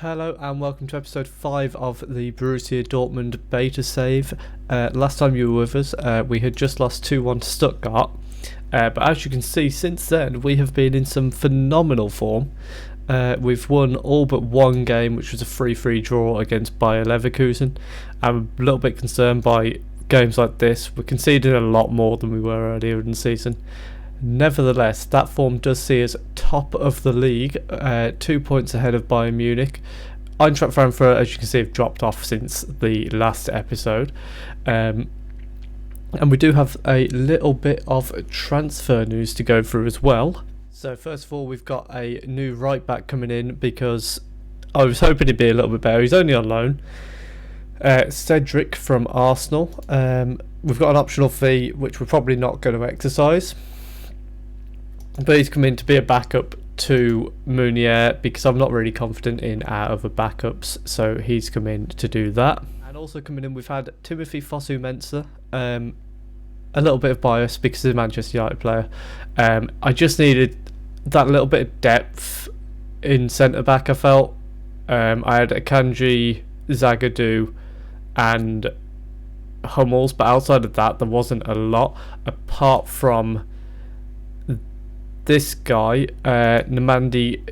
Hello and welcome to episode 5 of the Borussia Dortmund beta save. Last time you were with us, we had just lost 2-1 to Stuttgart, but as you can see since then we have been in some phenomenal form. We've won all but one game, which was a 3-3 draw against Bayer Leverkusen. I'm a little bit concerned by games like this. We're conceding a lot more than we were earlier in the season. Nevertheless, that form does see us top of the league, 2 points ahead of Bayern Munich. Eintracht Frankfurt, as you can see, have dropped off since the last episode. And we do have a little bit of transfer news to go through as well. So first of all, we've got a new right back coming in because I was hoping he'd be a little bit better. He's only on loan. Cedric from Arsenal. We've got an optional fee, which we're probably not going to exercise. But he's come in to be a backup to Meunier because I'm not really confident in our other backups, so he's come in to do that. And also coming in, we've had Timothy Fosu-Mensah. A little bit of bias because he's a Manchester United player. I just needed that little bit of depth in centre back. I felt I had Akanji, Zagadou, and Hummels, but outside of that, there wasn't a lot apart from this guy, Namadi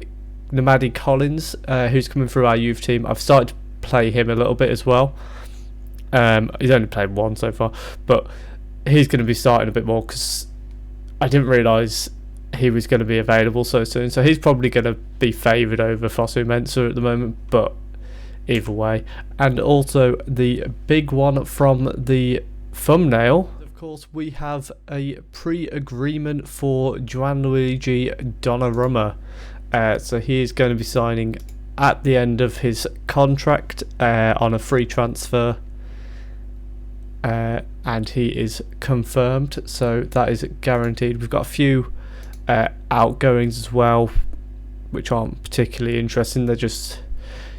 Collins, who's coming through our youth team. I've started to play him a little bit as well. He's only played one so far, but he's going to be starting a bit more because I didn't realise he was going to be available so soon. So he's probably going to be favoured over Fosu-Mensah at the moment, but either way. And also the big one from the thumbnail. Of course, we have a pre-agreement for Gianluigi Donnarumma. So he is going to be signing at the end of his contract on a free transfer. And he is confirmed, so that is guaranteed. We've got a few outgoings as well, which aren't particularly interesting. They're just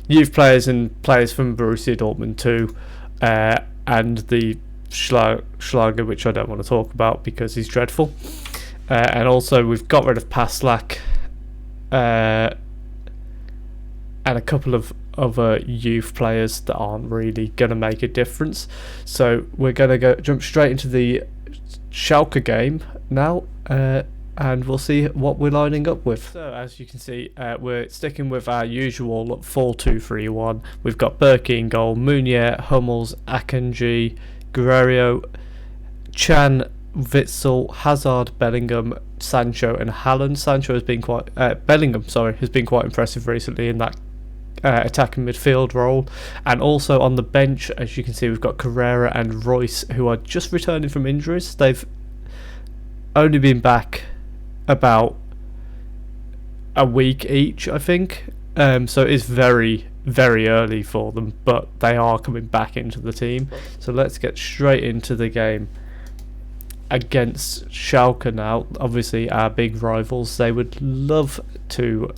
youth players and players from Borussia Dortmund too, and the Schalke, which I don't want to talk about because he's dreadful. And also we've got rid of Paslak and a couple of other youth players that aren't really going to make a difference. So we're going to jump straight into the Schalke game now, and we'll see what we're lining up with. So as you can see, we're sticking with our usual 4-2-3-1. We've got Berkey in goal, Meunier, Hummels, Akanji, Guerrero, Chan, Witsel, Hazard, Bellingham, Sancho, and Haaland. Sancho has been Bellingham has been quite impressive recently in that attacking midfield role. And also on the bench, as you can see, we've got Carrera and Royce, who are just returning from injuries. They've only been back about a week each, I think. So it is very early for them, but they are coming back into the team. So let's get straight into the game against Schalke now. Obviously our big rivals. They would love to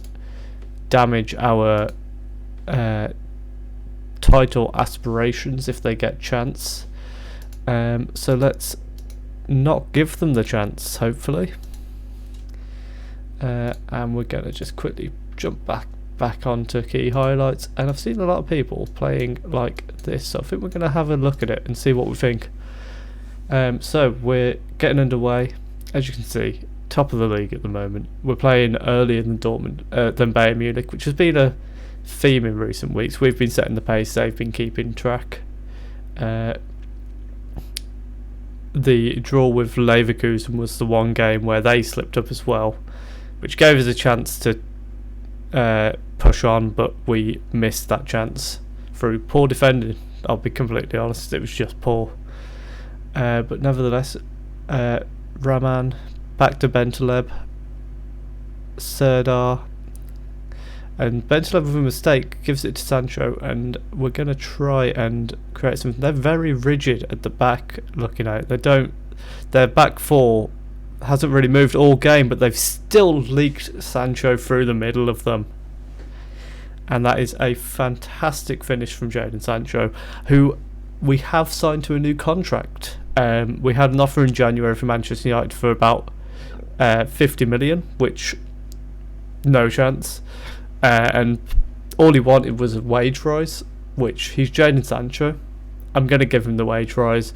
damage our title aspirations if they get chance. So let's not give them the chance, hopefully. And we're going to just quickly jump back onto key highlights, and I've seen a lot of people playing like this, so I think we're going to have a look at it and see what we think. So we're getting underway. As you can see, top of the league at the moment. We're playing earlier than than Bayern Munich, which has been a theme in recent weeks. We've been setting the pace, they've been keeping track. The draw with Leverkusen was the one game where they slipped up as well, which gave us a chance to push on, but we missed that chance through poor defending. I'll be completely honest, it was just poor. But nevertheless, Rahman back to Bentaleb, Serdar, and Bentaleb with a mistake gives it to Sancho, and we're going to try and create something. They're very rigid at the back looking at it. Their back four hasn't really moved all game, but they've still leaked Sancho through the middle of them. And that is a fantastic finish from Jadon Sancho, who we have signed to a new contract. We had an offer in January from Manchester United for about 50 million, which no chance. And all he wanted was a wage rise, which he's Jadon Sancho. I'm going to give him the wage rise.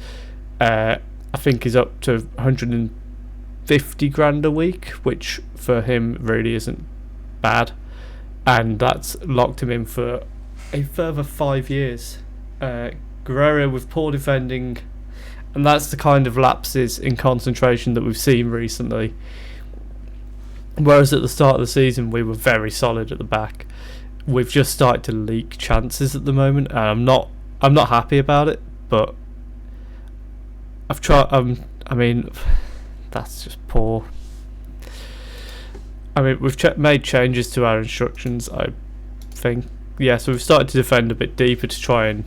I think he's up to 150 grand a week, which for him really isn't bad. And that's locked him in for a further 5 years. Guerrero with poor defending, and that's the kind of lapses in concentration that we've seen recently. Whereas at the start of the season we were very solid at the back, we've just started to leak chances at the moment, and I'm not happy about it. But I've tried. I mean, that's just poor. I mean, we've made changes to our instructions, I think. Yeah, so we've started to defend a bit deeper to try and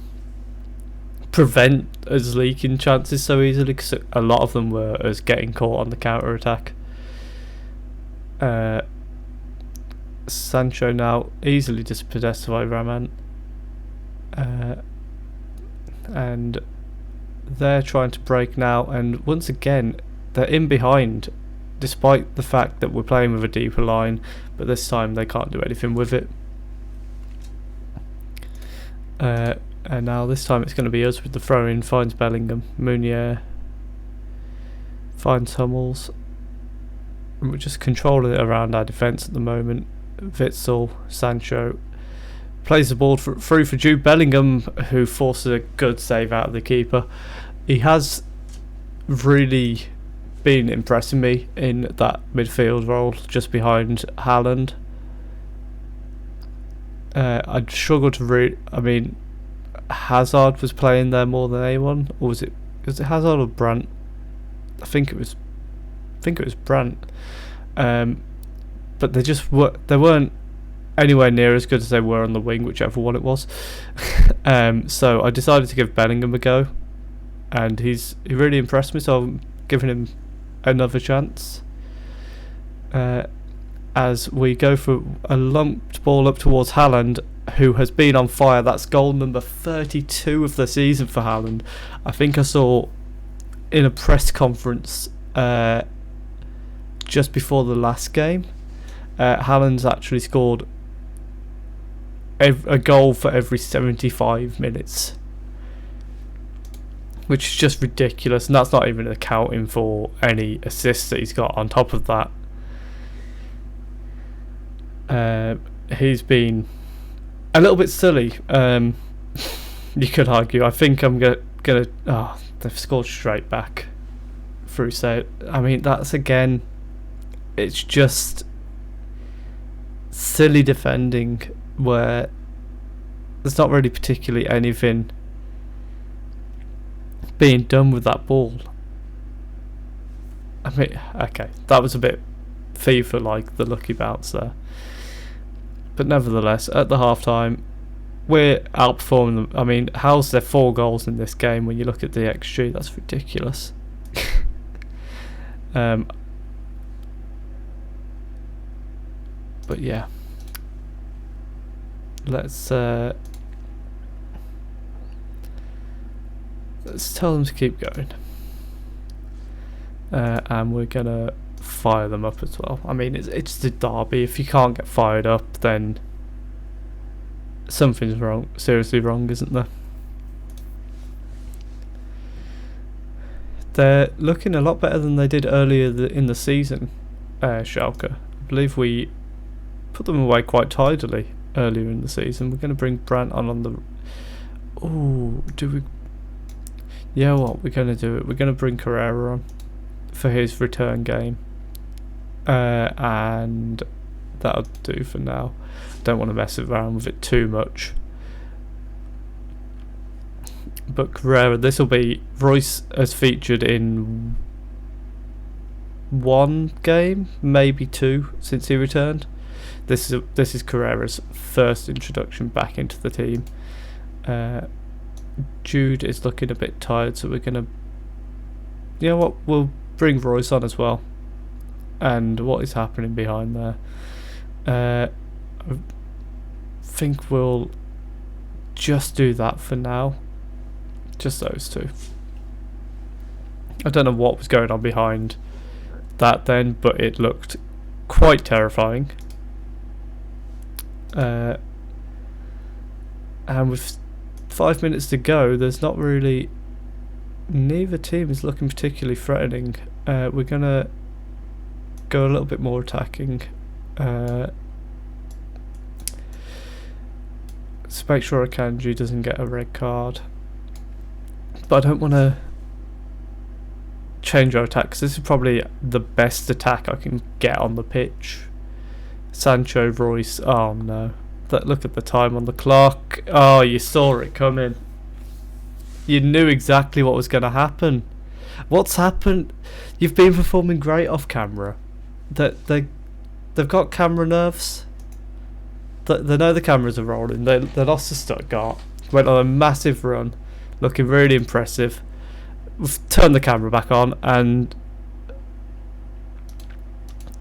prevent us leaking chances so easily, because a lot of them were us getting caught on the counter attack. Sancho now easily dispossessed by Raman, and they're trying to break now, and once again they're in behind despite the fact that we're playing with a deeper line, but this time they can't do anything with it. And now this time it's going to be us with the throw-in. Finds Bellingham, Meunier finds Hummels, and we're just controlling it around our defence at the moment. Witsel, Sancho plays the ball through for Jude Bellingham, who forces a good save out of the keeper. He has really been impressing me in that midfield role just behind Haaland. I'd struggle to read. I mean, Hazard was playing there more than anyone, or was it Hazard or Brandt? I think it was Brandt. But they weren't anywhere near as good as they were on the wing, whichever one it was. So I decided to give Bellingham a go, and he really impressed me, so I'm giving him another chance. As we go for a lumped ball up towards Haaland, who has been on fire. That's goal number 32 of the season for Haaland. I think I saw in a press conference just before the last game, Haaland's actually scored a goal for every 75 minutes, which is just ridiculous, and that's not even accounting for any assists that he's got on top of that. He's been a little bit silly, you could argue. I think I'm gonna they've scored straight back through, so I mean that's again, it's just silly defending where there's not really particularly anything being done with that ball. I mean, okay, that was a bit FIFA like, the lucky bounce there, but nevertheless at the half time we're outperforming them. I mean, how's there 4 goals in this game when you look at the XG? That's ridiculous. But yeah, let's tell them to keep going, and we're gonna fire them up as well. I mean, it's the derby. If you can't get fired up, then something's wrong, seriously wrong, isn't there? They're looking a lot better than they did earlier in the season, Schalke. I believe we put them away quite tidily earlier in the season. We're going to bring Brandt on the... Oh, do we... Yeah, what? We're going to do it. We're going to bring Carrera on for his return game. And that'll do for now. Don't want to mess around with it too much. But Carrera, this will be... Royce has featured in 1 game, maybe 2, since he returned. This is Carrera's first introduction back into the team. Jude is looking a bit tired, so we're gonna... You know what? We'll bring Royce on as well. And what is happening behind there? I think we'll just do that for now. Just those 2. I don't know what was going on behind that then, but it looked quite terrifying. And with 5 minutes to go, there's not really... Neither team is looking particularly threatening. We're going to go a little bit more attacking. Let's make sure Akanji doesn't get a red card. But I don't want to change our attack, because this is probably the best attack I can get on the pitch. Sancho, Royce, oh no. Look at the time on the clock. Oh, you saw it coming. You knew exactly what was going to happen. What's happened? You've been performing great off camera. They've got camera nerves. They know the cameras are rolling. They lost to Stuttgart. Went on a massive run, looking really impressive. We've turned the camera back on, and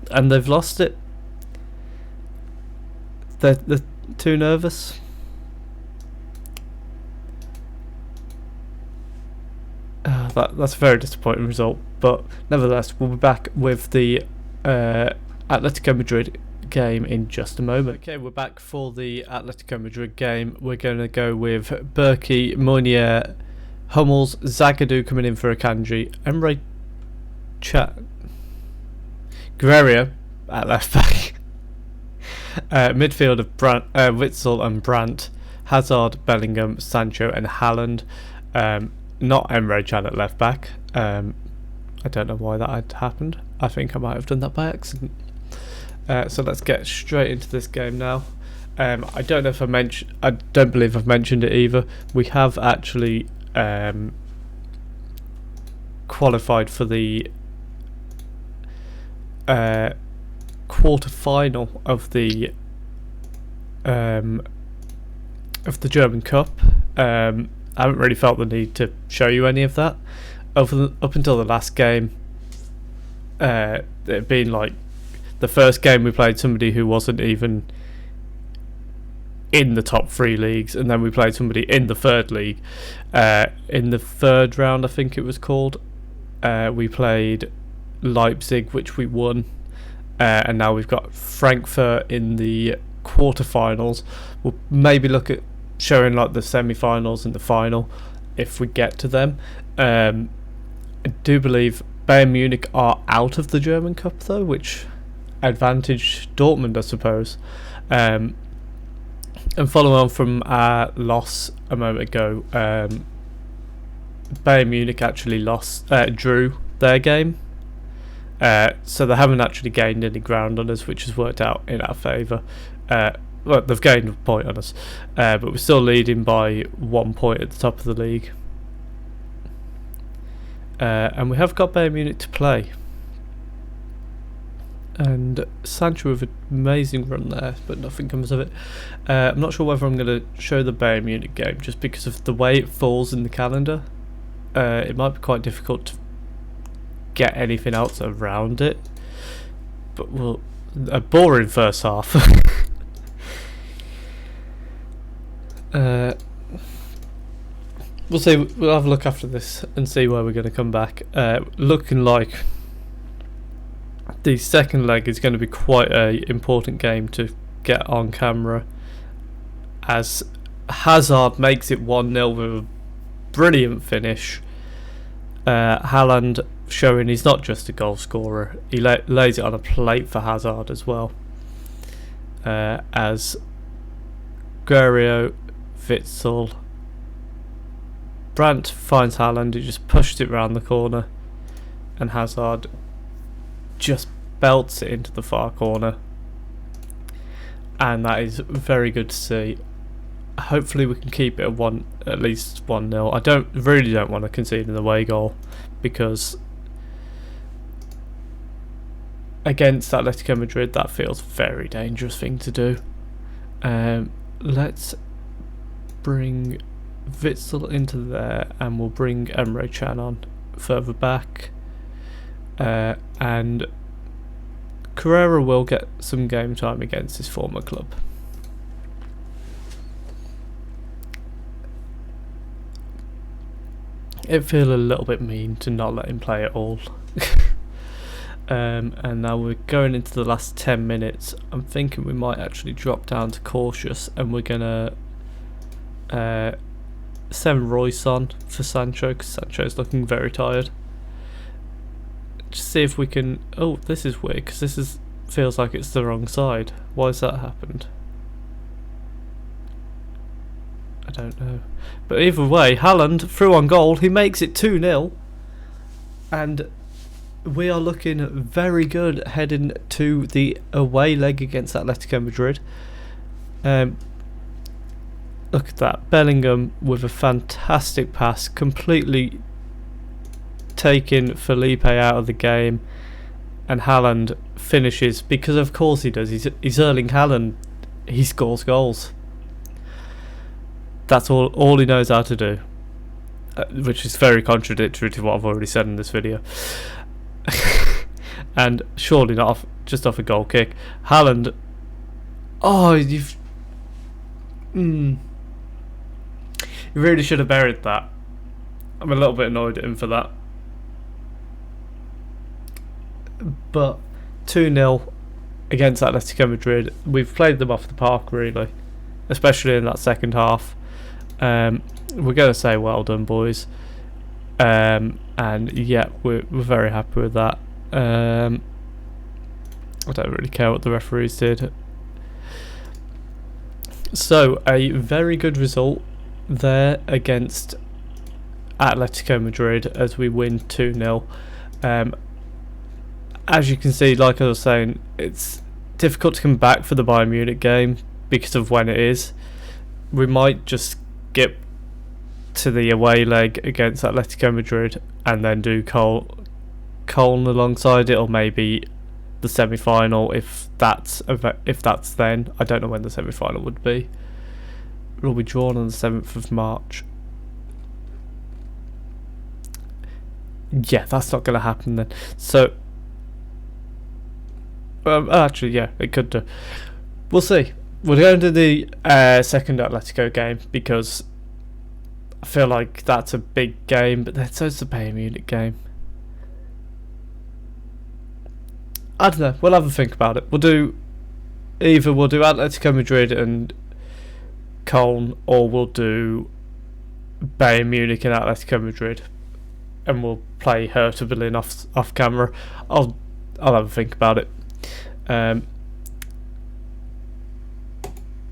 they've lost it. They're too nervous. That's a very disappointing result, but nevertheless, we'll be back with the Atletico Madrid game in just a moment. Okay, we're back for the Atletico Madrid game. We're going to go with Berkey, Meunier, Hummels, Zagadou coming in for Akanji, Emre Guerrero at left back. Midfield of Witsel and Brandt, Hazard, Bellingham, Sancho and Haaland. Not Emre Can at left back. I don't know why that had happened. I think I might have done that by accident. So let's get straight into this game now. I don't know if I don't believe I've mentioned it either. We have actually qualified for the quarter-final of the German Cup. I haven't really felt the need to show you any of that up until the last game. It being like the first game we played somebody who wasn't even in the top 3 leagues, and then we played somebody in the third league. In the third round, I think it was called, we played Leipzig, which we won, and now we've got Frankfurt in the quarterfinals. We'll maybe look at showing like the semi-finals and the final if we get to them. I do believe Bayern Munich are out of the German Cup though, which advantage Dortmund, I suppose. And following on from our loss a moment ago, Bayern Munich actually drew their game, so they haven't actually gained any ground on us, which has worked out in our favour. Well, they've gained a point on us, but we're still leading by 1 point at the top of the league. And we have got Bayern Munich to play. And Sancho with an amazing run there, but nothing comes of it. I'm not sure whether I'm going to show the Bayern Munich game, just because of the way it falls in the calendar. It might be quite difficult to get anything else around it. But a boring first half. We'll see. We'll have a look after this and see where we're going to come back. Looking like the second leg is going to be quite a important game to get on camera, as Hazard makes it 1-0 with a brilliant finish. Haaland showing he's not just a goal scorer, he lays it on a plate for Hazard as well. As Guerrero, Witsel, Brandt finds Haaland, he just pushes it round the corner, and Hazard just belts it into the far corner, and that is very good to see. Hopefully we can keep it at least 1-0. I really don't want to concede an away goal, because against Atletico Madrid that feels a very dangerous thing to do. Let's bring Witsel into there, and we'll bring Emre Can on further back, and Carrera will get some game time against his former club. It feels a little bit mean to not let him play at all. And now we're going into the last 10 minutes. I'm thinking we might actually drop down to cautious, and we're gonna Send Royce on for Sancho because Sancho's looking very tired. Just see if we can. Oh, this is weird because feels like it's the wrong side. Why has that happened? I don't know. But either way, Haaland through on goal. He makes it 2-0, and we are looking very good heading to the away leg against Atletico Madrid. Look at that. Bellingham with a fantastic pass, completely taking Felipe out of the game, and Haaland finishes, because of course he does. He's Erling Haaland. He scores goals. That's all he knows how to do, which is very contradictory to what I've already said in this video. And surely not just off a goal kick. Haaland. Oh, you really should have buried that. I'm a little bit annoyed at him for that. But 2-0 against Atletico Madrid. We've played them off the park, really, especially in that second half. We're going to say well done, boys. And yeah, we're very happy with that. I don't really care what the referees did. So a very good result there against Atletico Madrid as we win 2-0. As you can see, like I was saying, it's difficult to come back for the Bayern Munich game because of when it is. We might just skip to the away leg against Atletico Madrid and then do Cologne alongside it, or maybe the semi-final if that's then. I don't know when the semi-final would be. It will be drawn on the 7th of March. Yeah, that's not going to happen then. So actually, yeah, it could do. We'll see. We're going to the second Atletico game because I feel like that's a big game, but then so's the Bayern Munich game. I don't know. We'll have a think about it. We'll do Atletico Madrid and Cologne, or we'll do Bayern Munich and Atletico Madrid, and we'll play Hertha Berlin off camera. I'll have a think about it.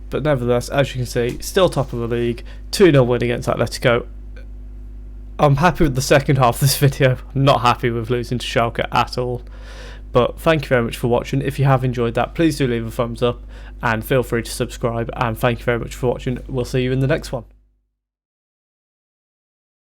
But nevertheless, as you can see, still top of the league. 2-0 win against Atletico. I'm happy with the second half of this video. I'm not happy with losing to Schalke at all. But thank you very much for watching. If you have enjoyed that, please do leave a thumbs up and feel free to subscribe. And thank you very much for watching. We'll see you in the next one.